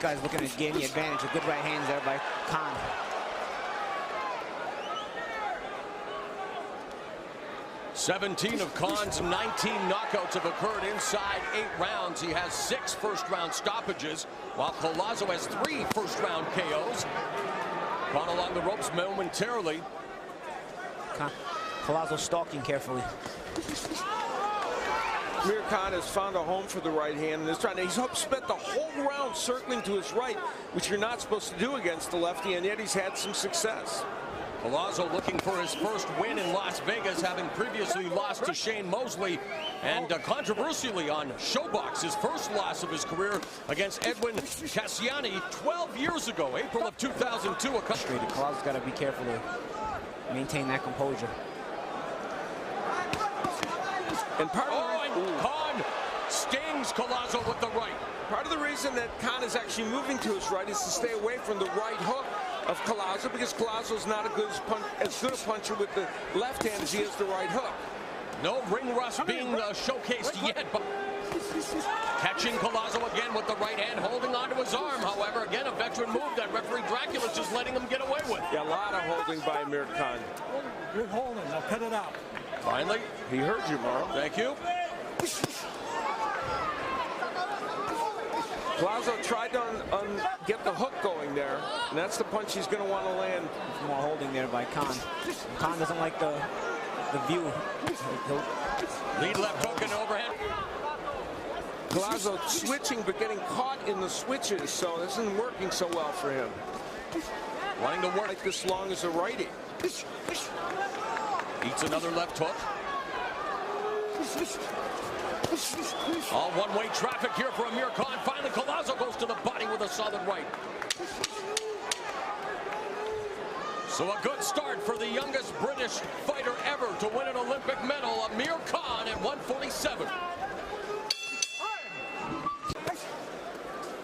Guys looking to gain the advantage. A good right hands there by Khan. "17 of Khan's 19 knockouts have occurred inside 8 rounds. He has 6 first-round stoppages, while Collazo has 3 first-round KOs. Khan along the ropes momentarily. Collazo stalking carefully. Amir Khan has found a home for the right hand and is trying to, he's spent the whole round circling to his right, which you're not supposed to do against the lefty, and yet he's had some success. Collazo looking for his first win in Las Vegas, having previously lost to Shane Mosley, and controversially on Showbox, his first loss of his career against Edwin Cassiani 12 years ago, April of 2002. Collazo's got to be careful to maintain that composure. And Khan stings Collazo with the right. Part of the reason that Khan is actually moving to his right is to stay away from the right hook of Collazo, because Collazo is not as good a puncher with the left hand as he is the right hook. No ring rust being showcased yet, but catching Collazo again with the right hand, holding onto his arm. However, again, a veteran move that referee Dracula's just letting him get away with. Yeah, a lot of holding by Amir Khan. Good holding. Now cut it out. Finally, he heard you, Marl. Thank you. Collazo tried to get the hook going there, and that's the punch he's going to want to land. There's more holding there by Khan. Khan doesn't like the view. Lead left hook and overhead. Collazo switching but getting caught in the switches, so this isn't working so well for him. Wanting to work like this long as a righty. Eats another left hook. All one-way traffic here for Amir Khan. Finally, Collazo goes to the body with a solid right. So a good start for the youngest British fighter ever to win an Olympic medal, Amir Khan, at 147.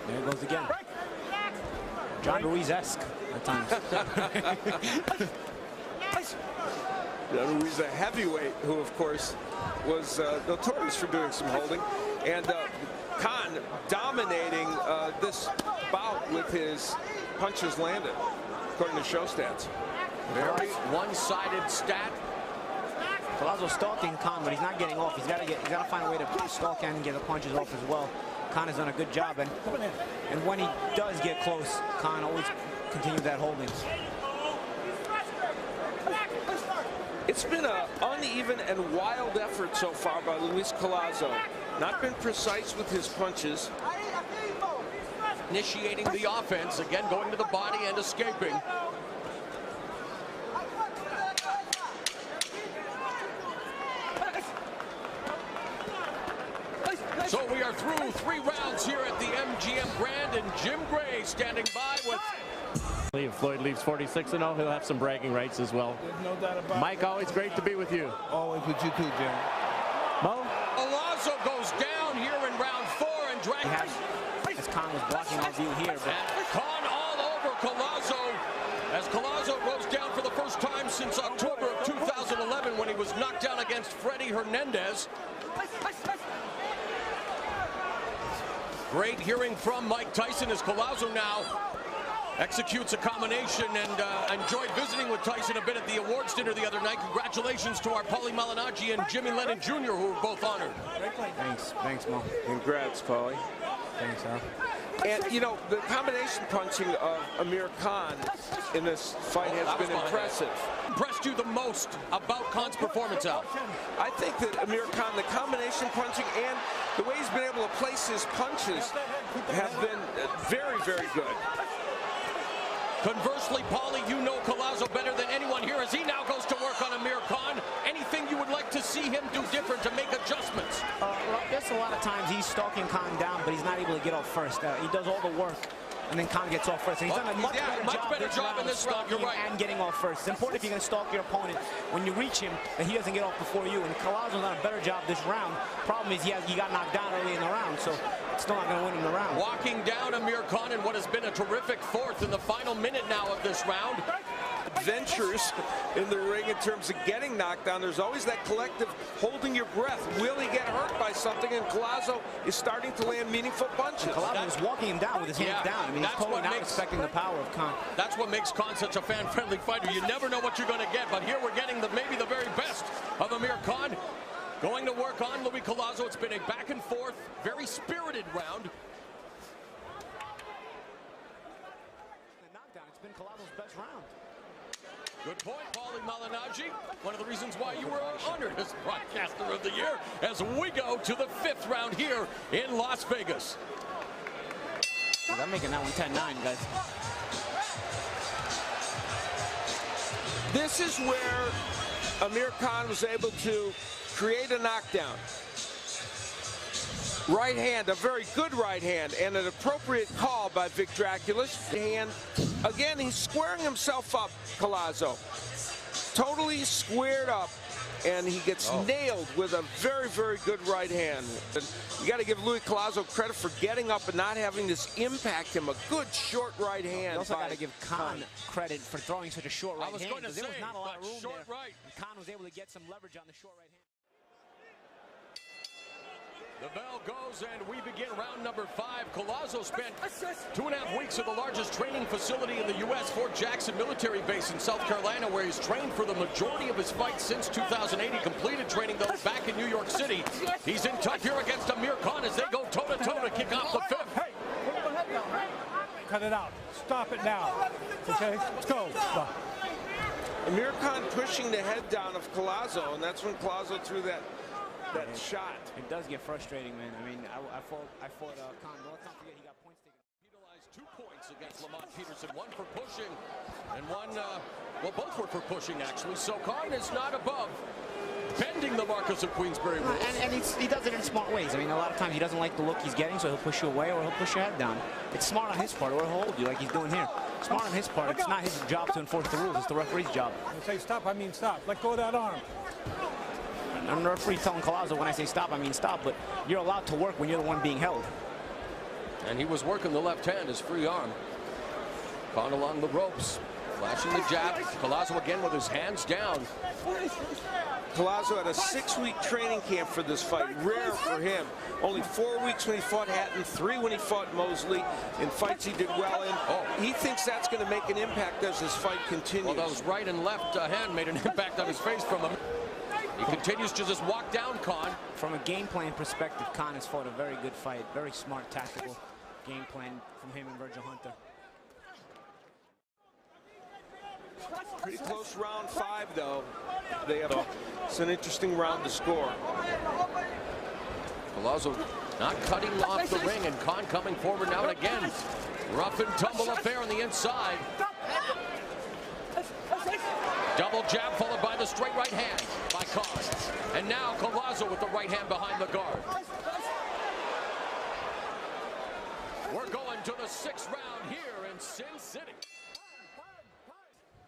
There it goes again. John Ruiz-esque at times. John Ruiz, a heavyweight, who of course was notorious for doing some holding, and Khan dominating this bout with his punches landed, according to show stats. Very one-sided stat. Collazo stalking Khan, but he's not getting off. He's got to find a way to stalk and get the punches off as well. Khan has done a good job, and when he does get close, Khan always continues that holding. It's been an uneven and wild effort so far by Luis Collazo. Not been precise with his punches. Initiating the offense, again going to the body and escaping. So we are through 3 rounds here at the MGM Grand, and Jim Gray standing by with... If Floyd leaves 46-0, he'll have some bragging rights as well. There's no doubt about Mike, always great to be with you. Always with you too, Jim. Mo? Collazo goes down here in round 4, and As Khan was blocking our view here. But Khan all over Collazo, as Collazo goes down for the first time since October of 2011, when he was knocked down against Freddie Hernandez. Great hearing from Mike Tyson as Collazo now executes a combination, and enjoyed visiting with Tyson a bit at the awards dinner the other night. Congratulations to our Paulie Malignaggi and Jimmy Lennon Jr., who were both honored. Thanks, Mo. Congrats, Paulie. Thanks, Al. And, you know, the combination punching of Amir Khan in this fight has been impressive. Impressed you the most about Khan's performance, Al? I think that Amir Khan, the combination punching and the way he's been able to place his punches have been very, very good. Conversely, Paulie, you know Collazo better than anyone here as he now goes to work on Amir Khan. Anything you would like to see him do different to make adjustments? Well, there's a lot of times he's stalking Khan down, but he's not able to get off first. He does all the work, and then Khan gets off first. And he's done a much better job in this round. You're right. And getting off first. It's important if you're going to stalk your opponent when you reach him that he doesn't get off before you. And Collazo's done a better job this round. Problem is he got knocked down early in the round, so it's still not going to win him the round. Walking down Amir Khan in what has been a terrific fourth in the final minute now of this round. adventures in the ring in terms of getting knocked down. There's always that collective holding your breath. Will he get hurt by something? And Collazo is starting to land meaningful punches. Collazo was walking him down with his hands down. I mean, he's totally not respecting the power of Khan. That's what makes Khan such a fan-friendly fighter. You never know what you're going to get, but here we're getting maybe the very best of Amir Khan. Going to work on Louis Collazo. It's been a back and forth, very spirited round. The knockdown, it's been Collazo's best round. Good point, Paulie Malignaggi. One of the reasons why you were honored as Broadcaster of the Year as we go to the 5th round here in Las Vegas. I'm making that one 10-9, guys. This is where Amir Khan was able to create a knockdown. Right hand, a very good right hand, and an appropriate call by Vic Draculas. And again, he's squaring himself up, Collazo. Totally squared up, and he gets nailed with a very, very good right hand. And you got to give Louis Collazo credit for getting up and not having this impact him. A good short right hand. You also got to give Khan credit for throwing such a short right hand. There was not a lot of room short there. Right. And Khan was able to get some leverage on the short right hand. The bell goes and we begin round number 5. Collazo spent 2.5 weeks at the largest training facility in the U.S., Fort Jackson Military Base in South Carolina, where he's trained for the majority of his fights since 2008. He completed training, though, back in New York City. He's in tough here against Amir Khan as they go toe-to-toe to kick off the 5th. Hey, put your head down, right? Cut it out. Stop it now. Okay, let's go. Amir Khan pushing the head down of Collazo, and that's when Collazo threw that shot. It does get frustrating, man. I mean, I fought Khan. Let's not forget he got points taken. Penalized 2 points against Lamont Peterson, one for pushing and one, well, both were for pushing, actually. So Khan is not above bending the Marquess of Queensberry rules. And he does it in smart ways. I mean, a lot of times he doesn't like the look he's getting, so he'll push you away or he'll push your head down. It's smart on his part, or he'll hold you like he's doing here. Smart on his part. It's not his job to enforce the rules. It's the referee's job. When you say stop, I mean stop. Let go of that arm. I'm the referee telling Collazo when I say stop, I mean stop, but you're allowed to work when you're the one being held. And he was working the left hand, his free arm. Khan along the ropes, flashing the jab. Collazo again with his hands down. Collazo had a 6-week training camp for this fight. Rare for him. Only 4 weeks when he fought Hatton, 3 when he fought Mosley. In fights he did well in. He thinks that's going to make an impact as his fight continues. Well, those right and left hand made an impact on his face from him. He continues to just walk down Khan. From a game plan perspective, Khan has fought a very good fight. Very smart, tactical game plan from him and Virgil Hunter. Pretty close round 5, though. It's an interesting round to score. Collazo not cutting off the ring, and Khan coming forward now and again. Rough and tumble affair on the inside. Double jab followed by the straight right hand by Khan. And now Collazo with the right hand behind the guard. We're going to the 6th round here in Sin City.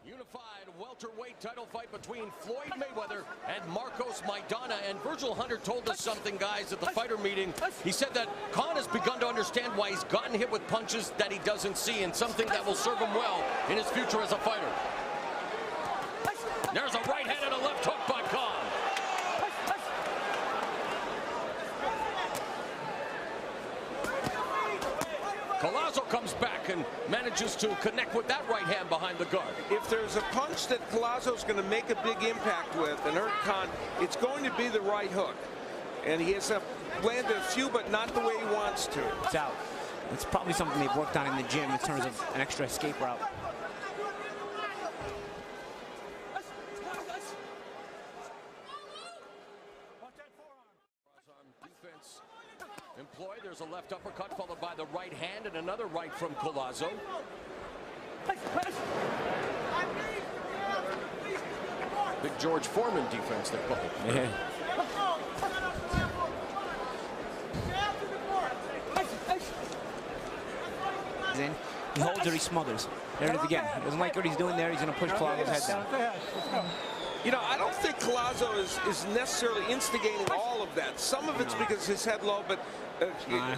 Unified welterweight title fight between Floyd Mayweather and Marcos Maidana. And Virgil Hunter told us something, guys, at the fighter meeting. He said that Khan has begun to understand why he's gotten hit with punches that he doesn't see, and something that will serve him well in his future as a fighter. There's a right hand and a left hook by Khan. Collazo comes back and manages to connect with that right hand behind the guard. If there's a punch that Collazo's going to make a big impact with and hurt Khan, it's going to be the right hook. And he has landed a few, but not the way he wants to. It's out. It's probably something they've worked on in the gym in terms of an extra escape route. Defense employed. There's a left uppercut followed by the right hand and another right from Collazo. Big George Foreman defense they call it. Yeah. He holds or he smothers. There it is again. He doesn't like what he's doing there. He's going to push Collazo's head down. You know, I don't think Collazo is necessarily instigating all of that. Some of it's because his head low, but I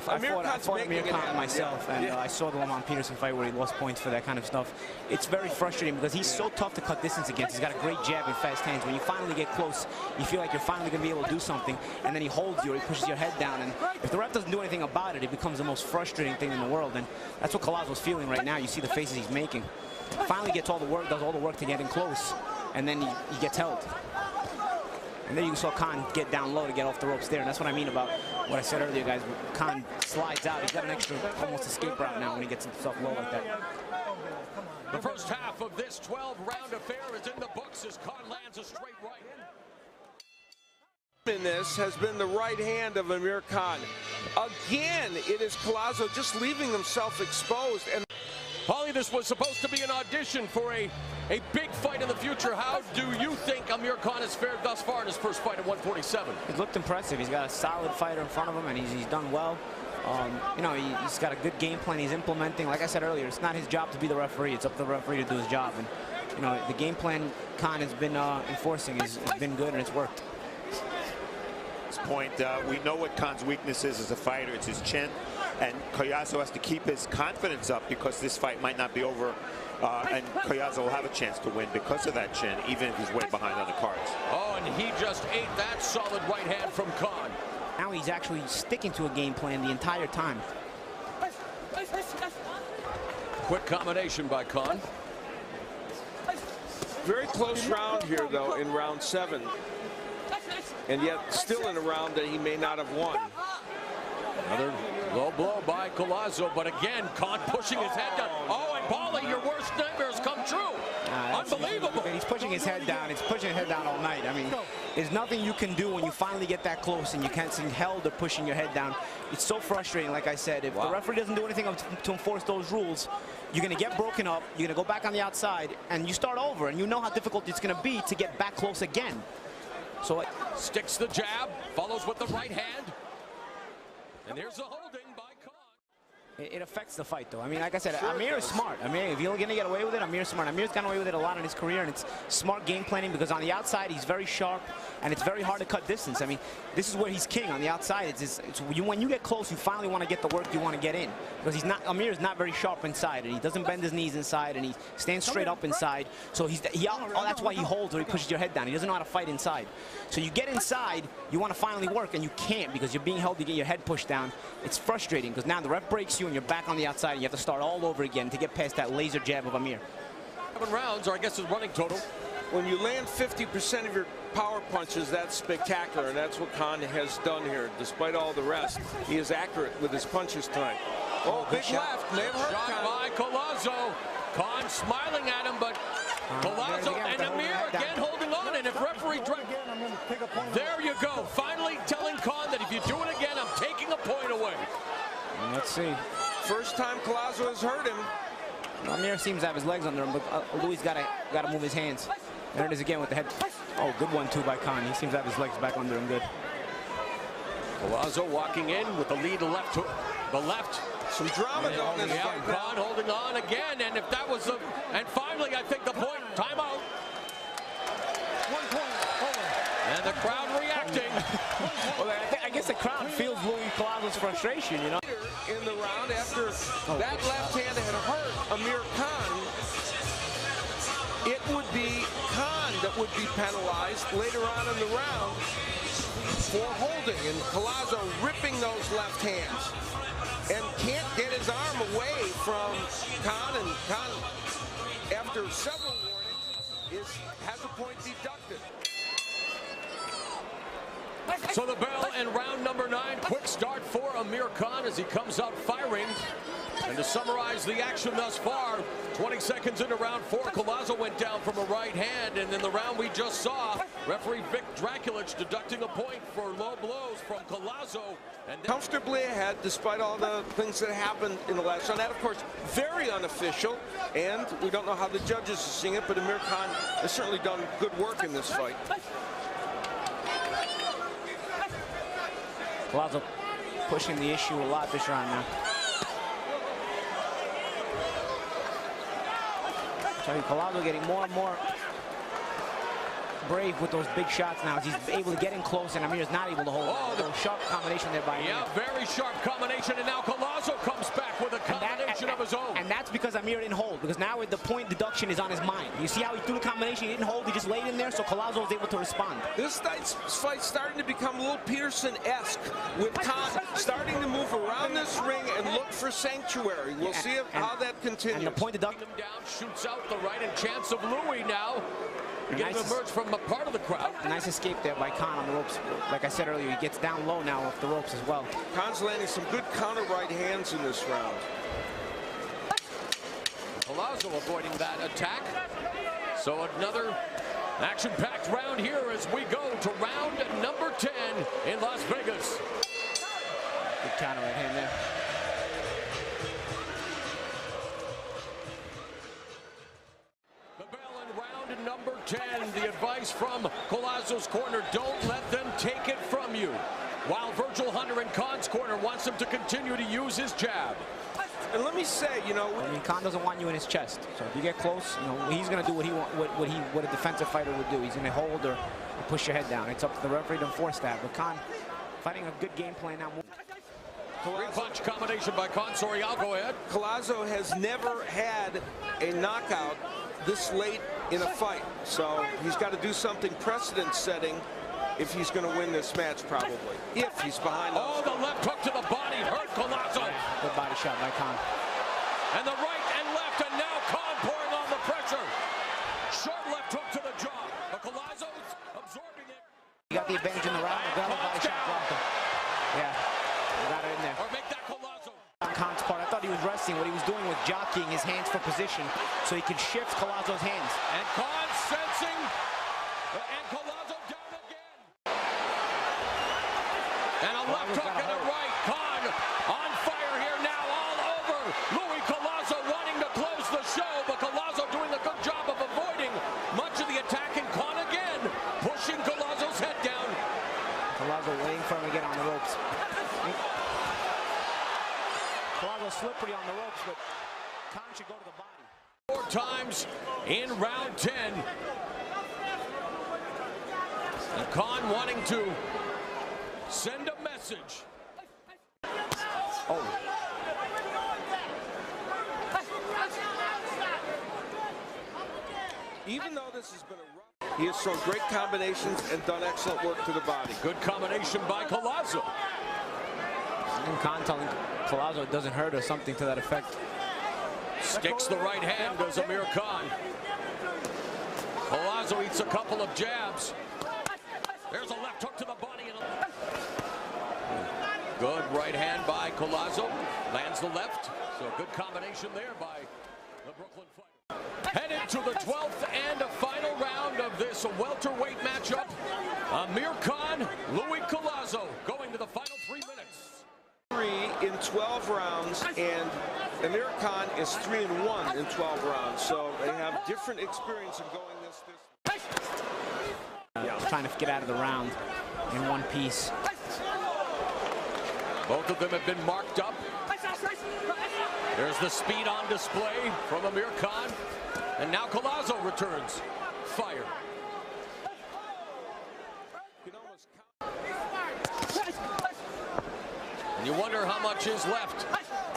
fought Amir Khan myself, and I saw the Lamont Peterson fight where he lost points for that kind of stuff. It's very frustrating because he's so tough to cut distance against. He's got a great jab and fast hands. When you finally get close, you feel like you're finally going to be able to do something, and then he holds you or he pushes your head down. And if the ref doesn't do anything about it, it becomes the most frustrating thing in the world. And that's what Collazo's feeling right now. You see the faces he's making. Finally gets all the work, does all the work to get in close, and then he gets held. And then you saw Khan get down low to get off the ropes there. And that's what I mean about what I said earlier, guys. Khan slides out. He's got an extra almost escape route now when he gets himself low like that. The first half of this 12-round affair is in the books as Khan lands a straight right. In this has been the right hand of Amir Khan. Again, it is Collazo just leaving himself exposed. And Paulie, this was supposed to be an audition for a big fight in the future. How do you think Amir Khan has fared thus far in his first fight at 147? He's looked impressive. He's got a solid fighter in front of him, and he's done well. You know, he's got a good game plan he's implementing. Like I said earlier, it's not his job to be the referee. It's up to the referee to do his job. And, you know, the game plan Khan has been enforcing has been good, and it's worked. At this point, we know what Khan's weakness is as a fighter. It's his chin. And Collazo has to keep his confidence up because this fight might not be over. And Collazo will have a chance to win because of that chin, even if he's way behind on the cards. Oh, and he just ate that solid right hand from Khan. Now he's actually sticking to a game plan the entire time. Quick combination by Khan. very close round here, though, in round 7. And yet still in a round that he may not have won. Another low blow by Collazo, but again, Khan pushing his head down. Oh, and Paulie, your worst nightmares come true. Unbelievable. He's pushing his head down. He's pushing his head down all night. I mean, there's nothing you can do when you finally get that close and you can't see held or pushing your head down. It's so frustrating, like I said. If the referee doesn't do anything to enforce those rules, you're going to get broken up, you're going to go back on the outside, and you start over, and you know how difficult it's going to be to get back close again. So sticks the jab, follows with the right hand. And there's a holding by Khan. It affects the fight, though. I mean, like I said, sure Amir is smart. Amir, if you're going to get away with it, Amir's smart. Amir's gotten away with it a lot in his career, and it's smart game planning because on the outside, he's very sharp, and it's very hard to cut distance. I mean, this is where he's king on the outside. When you get close, you finally want to get the work you want to get in because Amir is not very sharp inside, and he doesn't bend his knees inside, and he stands straight up inside. So that's why he holds or he pushes your head down. He doesn't know how to fight inside. So you get inside, you want to finally work, and you can't because you're being held to get your head pushed down. It's frustrating because now the ref breaks you, and you're back on the outside, and you have to start all over again to get past that laser jab of Amir. 7 rounds, or I guess his running total. When you land 50% of your power punches, that's spectacular, and that's what Khan has done here. Despite all the rest, he is accurate with his punches tonight. Oh, big left, may have hurt Khan. By Collazo. Khan smiling at him, but Collazo and Amir again holding on, and if referee there you go, finally telling Khan that if you do it again, I'm taking a point away. Let's see. First time Collazo has hurt him. Amir seems to have his legs under him, but Louis got to move his hands. There it is again with the head. Oh, good one, too, by Khan. He seems to have his legs back under him good. Collazo walking in with the lead left hook. The left. Some drama going in this fight. Khan holding on again, and if that was and finally, I think the point. Timeout. 1 point. And the crowd reacting. Well, I guess the crowd feels Louis Collazo's frustration, you know. In the round, after that left hand had hurt Amir Khan, it would be Khan that would be penalized later on in the round for holding, and Collazo ripping those left hands and can't get his arm away from Khan, and Khan, after several warnings, has a point deducted. So the bell and round number 9. Quick start for Amir Khan as he comes out firing. And to summarize the action thus far, 20 seconds into round 4, Collazo went down from a right hand. And in the round we just saw, referee Vic Drakulich deducting a point for low blows from Collazo. And comfortably ahead despite all the things that happened in the last round. That, of course, very unofficial. And we don't know how the judges are seeing it, but Amir Khan has certainly done good work in this fight. Collazo pushing the issue a lot this round now. Collazo getting more and more brave with those big shots now. He's able to get in close, and Amir is not able to hold. Oh, the sharp combination there by Amir. Yeah, very sharp combination, and now Collazo comes back with a combination of his own. And that's because Amir didn't hold, because now the point deduction is on his mind. You see how he threw the combination, he didn't hold, he just laid in there, so Collazo was able to respond. This fight's starting to become a little Peterson-esque, with Khan starting to move around this ring and look for sanctuary. We'll see how that continues. And the point deduction Down, shoots out the right, and chance of Louis now. Getting emerged from a part of the crowd. Nice escape there by Khan on the ropes. Like I said earlier, he gets down low now off the ropes as well. Khan's landing some good counter right hands in this round. Collazo avoiding that attack. So another action-packed round here as we go to round number 10 in Las Vegas. Good counter right hand there. The bell in round number 10. The advice from Collazo's corner, don't let them take it from you. While Virgil Hunter in Khan's corner wants him to continue to use his jab. And let me say, you know, I mean, Khan doesn't want you in his chest. So if you get close, you know, he's going to do what a defensive fighter would do. He's going to hold or push your head down. It's up to the referee to enforce that. But Khan fighting a good game plan now. Three-punch combination by Khan. Sorry, I'll go ahead. Collazo has never had a knockout this late in a fight. So he's got to do something precedent-setting if he's going to win this match, probably. If he's behind those. Oh, the left hook to the body hurt Collazo. Good body shot by Khan. And the right and left, and now Khan pouring on the pressure. Short left hook to the jaw. But Collazo's absorbing it. He got the advantage in the round. Got a body shot dropped him. Yeah, got it in there. Or make that Collazo. On Khan's part, I thought he was resting. What he was doing was jockeying his hands for position so he could shift Collazo's hands. And Khan sensing, and Collazo down again. And a left hook and a right. Khan on fire here now, all over. Louis Collazo wanting to close the show, but Collazo doing a good job of avoiding much of the attack, and Khan again pushing Collazo's head down. Collazo waiting for him to get on the ropes. Collazo slippery on the ropes, but Khan should go to the body. 4 times in round 10. And Khan wanting to send a message. Oh. Even though this has been a rough, he has shown great combinations and done excellent work to the body. Good combination by Collazo. And Khan telling Collazo it doesn't hurt or something to that effect. Sticks the right hand, does Amir Khan. Collazo eats a couple of jabs. There's a left hook to the body. And good right hand by Collazo. Lands the left. So a good combination there by the Brooklyn fighter. Headed to the 12th and final round of this welterweight matchup. Amir Khan, Louis Collazo going to the final 3 minutes. 3 in 12 rounds, and Amir Khan is 3-1 in 12 rounds. So they have different experience in going this. Trying to get out of the round in one piece. Both of them have been marked up. There's the speed on display from Amir Khan. And now Collazo returns. Fire. And you wonder how much is left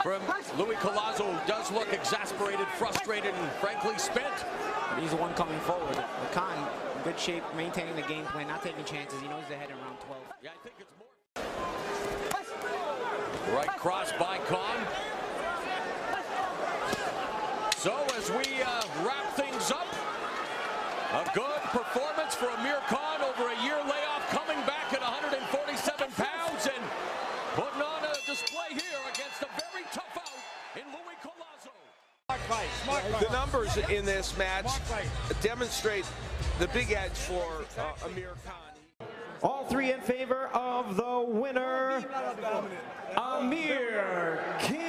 from Louis Collazo, who does look exasperated, frustrated, and frankly spent. But he's the one coming forward. But Khan, in good shape, maintaining the game plan, not taking chances. He knows he's ahead in round 12. Yeah, I think it's more. Right cross by Khan. So as we wrap things up, a good performance for Amir Khan over a year layoff, coming back at 147 pounds and putting on a display here against a very tough out in Louis Collazo. Smart fight. The numbers in this match demonstrate the big edge for Amir Khan. All 3 in favor of the winner, Amir King.